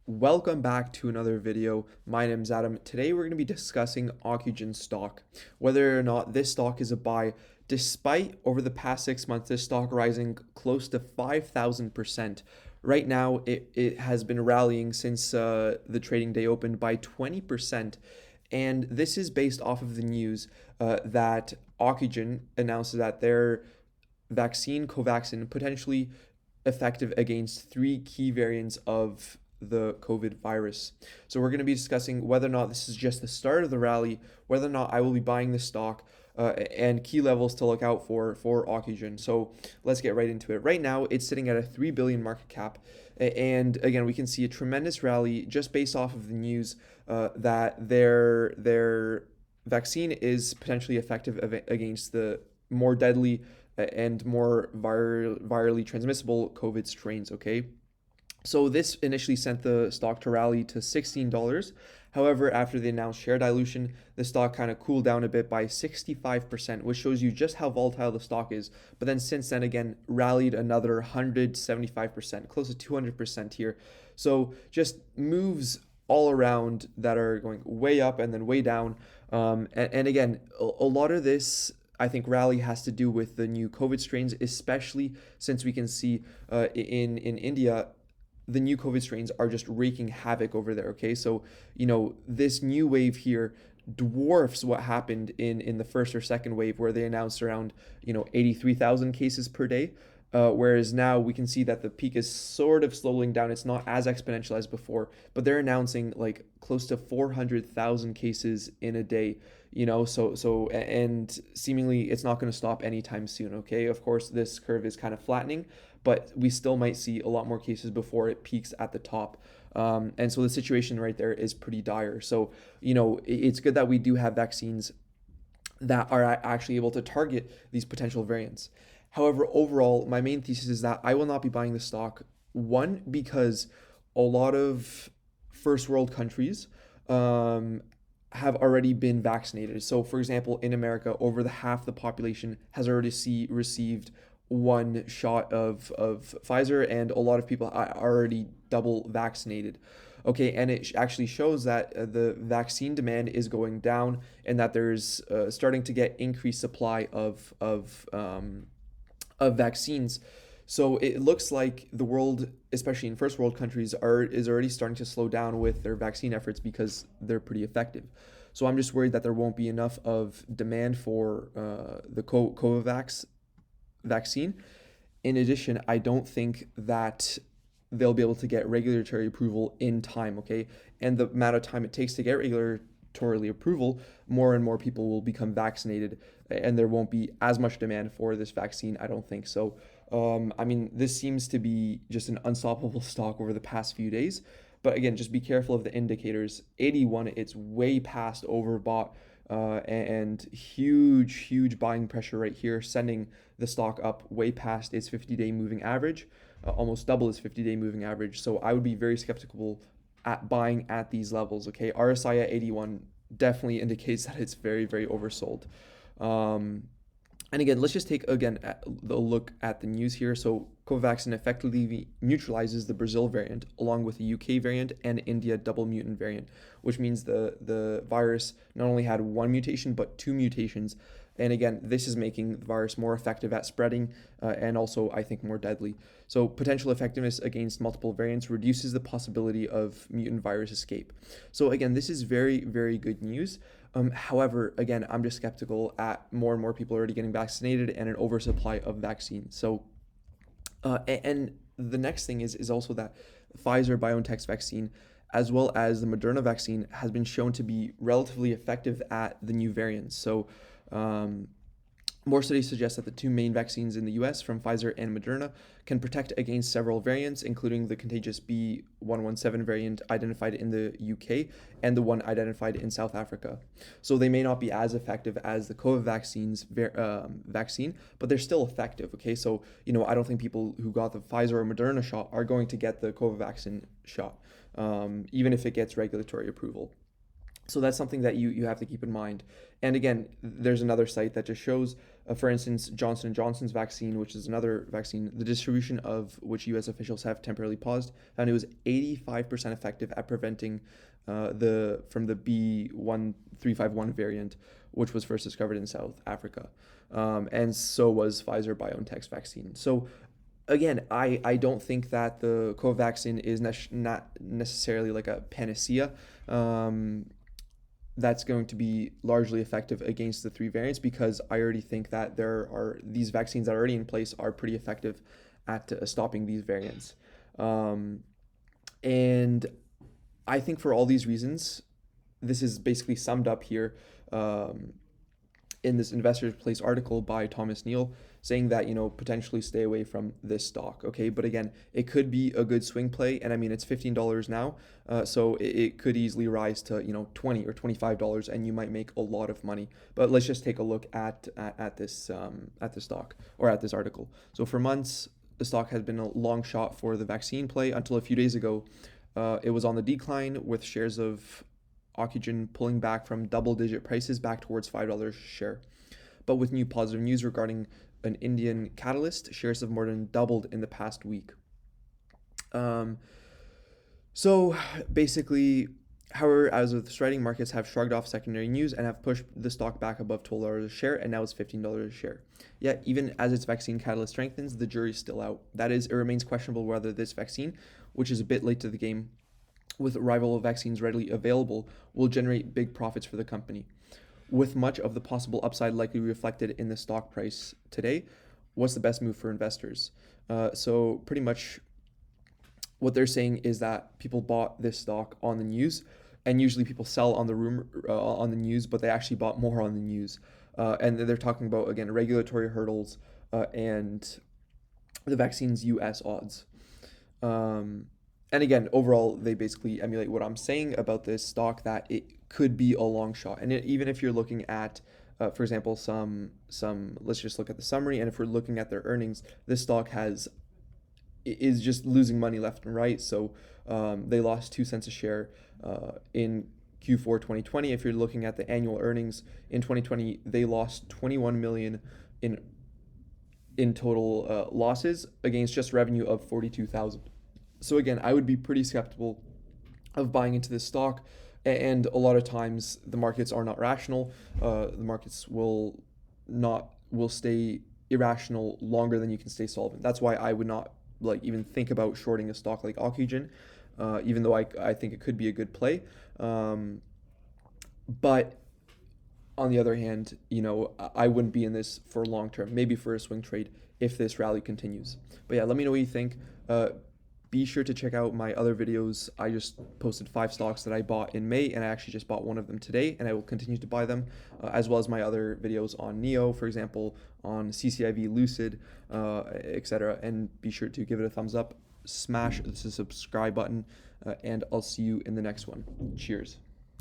Welcome back to another video. My name is Adam. Today we're going to be discussing OCUGEN stock, whether or not this stock is a buy, despite over the past 6 months this stock rising close to 5,000%. Right now it has been rallying since the trading day opened by 20%, and this is based off of the news that OCUGEN announced that their vaccine, COVAXIN, potentially effective against three key variants of the COVID virus. So we're going to be discussing whether or not this is just the start of the rally, whether or not I will be buying this stock, and key levels to look out for OCUGEN. So let's get right into it. Right now, it's sitting at a 3 billion market cap, and again, we can see a tremendous rally just based off of the news that their vaccine is potentially effective against the more deadly and more virally transmissible COVID strains. Okay. So this initially sent the stock to rally to $16. However, after the announced share dilution, the stock kind of cooled down a bit by 65%, which shows you just how volatile the stock is. But then since then, again, rallied another 175%, close to 200% here. So just moves all around that are going way up and then way down. And again, a lot of this I think rally has to do with the new COVID strains, especially since we can see in India the new COVID strains are just wreaking havoc over there. Okay, so this new wave here dwarfs what happened in the first or second wave, where they announced around 83,000 cases per day. Whereas now we can see that the peak is sort of slowing down. It's not as exponential as before, but they're announcing like close to 400,000 cases in a day. And seemingly it's not going to stop anytime soon. Okay, of course this curve is kind of flattening, but we still might see a lot more cases before it peaks at the top. And so the situation right there is pretty dire. So it's good that we do have vaccines that are actually able to target these potential variants. However, overall, my main thesis is that I will not be buying the stock. One, because a lot of first world countries have already been vaccinated. So, for example, in America, over the half the population has already received one shot of Pfizer, and a lot of people are already double vaccinated. Okay, and it actually shows that the vaccine demand is going down, and that there's starting to get increased supply of vaccines. So it looks like the world, especially in first world countries, is already starting to slow down with their vaccine efforts because they're pretty effective. So I'm just worried that there won't be enough of demand for the Covax vaccine. In addition, I don't think that they'll be able to get regulatory approval in time. Okay, and the amount of time it takes to get regulatory approval, more and more people will become vaccinated, and there won't be as much demand for this vaccine, I don't think. So this seems to be just an unstoppable stock over the past few days. But again, just be careful of the indicators. 81, it's way past overbought, and huge buying pressure right here, sending the stock up way past its 50-day moving average, almost double its 50-day moving average. So I would be very skeptical at buying at these levels. Okay, RSI at 81 definitely indicates that it's very oversold. And again, let's just take a look at the news here. So COVAXIN effectively neutralizes the Brazil variant along with the UK variant and India double mutant variant, which means the virus not only had one mutation but two mutations. And again, this is making the virus more effective at spreading, and also I think more deadly. So potential effectiveness against multiple variants reduces the possibility of mutant virus escape. So again, this is very good news. However, again, I'm just skeptical at more and more people already getting vaccinated and an oversupply of vaccines. So, and the next thing is also that Pfizer-BioNTech's vaccine, as well as the Moderna vaccine, has been shown to be relatively effective at the new variants. So, more studies suggest that the two main vaccines in the US from Pfizer and Moderna can protect against several variants, including the contagious B.1.1.7 variant identified in the UK and the one identified in South Africa. So they may not be as effective as the COVAXIN's vaccine, but they're still effective. Okay, so I don't think people who got the Pfizer or Moderna shot are going to get the COVAXIN shot, even if it gets regulatory approval. So that's something that you have to keep in mind. And again, there's another site that just shows, for instance, Johnson & Johnson's vaccine, which is another vaccine, the distribution of which U.S. officials have temporarily paused, found it was 85% effective at preventing from the B1351 variant, which was first discovered in South Africa. And so was Pfizer-BioNTech's vaccine. So again, I don't think that the COVAXIN is not necessarily like a panacea. That's going to be largely effective against the three variants, because I already think that there are these vaccines that are already in place are pretty effective at stopping these variants. And I think for all these reasons, this is basically summed up here in this Investor's Place article by Thomas Neal, saying that, potentially stay away from this stock. Okay, but again, it could be a good swing play, and I mean, it's $15 now, so it could easily rise to $20 or $25, and you might make a lot of money. But let's just take a look at this stock, or at this article. So for months, the stock has been a long shot for the vaccine play until a few days ago. It was on the decline, with shares of OCUGEN pulling back from double-digit prices back towards $5 a share. But with new positive news regarding an Indian catalyst, shares have more than doubled in the past week. So basically, however, as with Striking, markets have shrugged off secondary news and have pushed the stock back above $12 a share, and now it's $15 a share. Yet, even as its vaccine catalyst strengthens, the jury's still out. That is, it remains questionable whether this vaccine, which is a bit late to the game, with rival vaccines readily available, will generate big profits for the company. With much of the possible upside likely reflected in the stock price today, what's the best move for investors? So pretty much what they're saying is that people bought this stock on the news, and usually people sell on the rumor on the news, but they actually bought more on the news. And they're talking about, again, regulatory hurdles and the vaccine's US odds. And again, overall, they basically emulate what I'm saying about this stock, that it could be a long shot. And even if you're looking at, for example, let's just look at the summary. And if we're looking at their earnings, this stock is just losing money left and right. So they lost 2 cents a share in Q4 2020. If you're looking at the annual earnings in 2020, they lost 21 million in total losses against just revenue of 42,000. So again, I would be pretty skeptical of buying into this stock, and a lot of times the markets are not rational. The markets will stay irrational longer than you can stay solvent. That's why I would not even think about shorting a stock like OCUGEN, even though I think it could be a good play. But on the other hand, I wouldn't be in this for long term, maybe for a swing trade if this rally continues. But yeah, let me know what you think. Be sure to check out my other videos. I just posted 5 stocks that I bought in May, and I actually just bought one of them today, and I will continue to buy them, as well as my other videos on NEO, for example, on CCIV, Lucid, etc. And be sure to give it a thumbs up, smash the subscribe button, and I'll see you in the next one. Cheers.